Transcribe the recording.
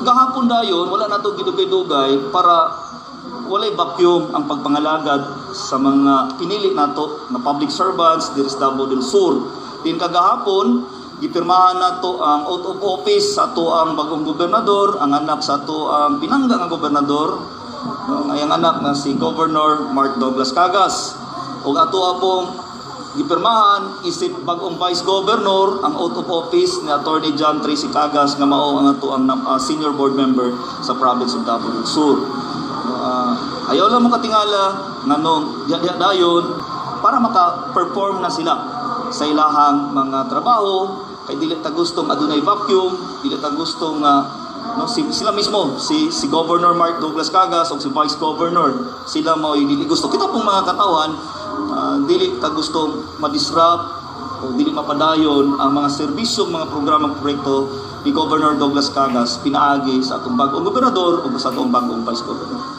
kagahapon dayon wala nato gidugay-dugay para walay vacuum ang pagpangalagad sa mga pinili nato na public servants diri sa Davao del Sur. Din kagahapon gipirmahan nato ang out of office sa ato ang bagong gobernador, ang anak sa ato ang pinangga nga gobernador, ang ayang anak na si Governor Mark Douglas Cagas. Ug ato apong gipirmahan isip bagong vice governor ang out of office ni Attorney John Tracy Cagas nga mao ang ato ang senior board member sa province of Davao del Sur. Ayaw lang makatingala nganong dayon para maka-perform na sila sa ilahang mga trabaho kay dili ta gustong adunay vacuum, dili ta gustong sila mismo si Governor Mark Douglas Cagas o si Vice Governor sila mao dili gusto kita pong mga katawan dili ta gustong ma-disrupt o dili mapadayon ang mga serbisyo, mga programang proyekto ni Governor Douglas Cagas pinaagi sa atong bagong gobernador o sa atong bagong Vice Governor.